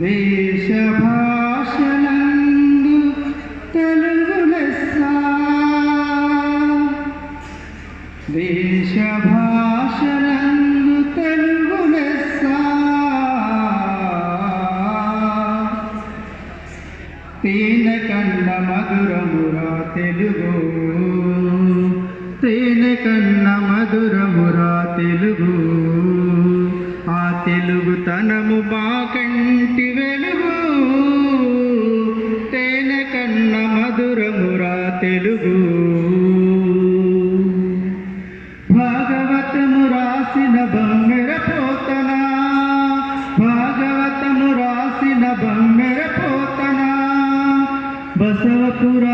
దేశ భాషలందు తెలుగు లెస్స, దేశ భాషలందు తెలుగు లెస్స, తేనె కన్న మధురమురా తెలుగు, తేనె కన్న మధురమురా తెలుగు, ఆ తెలుగు తనము మా కంటి వెలుగు, తేనె కన్న మధురమురా తెలుగు. భాగవతము రాసిన బమ్మెర పోతన, భాగవతము రాసిన బమ్మెర పోతన, బసవపుర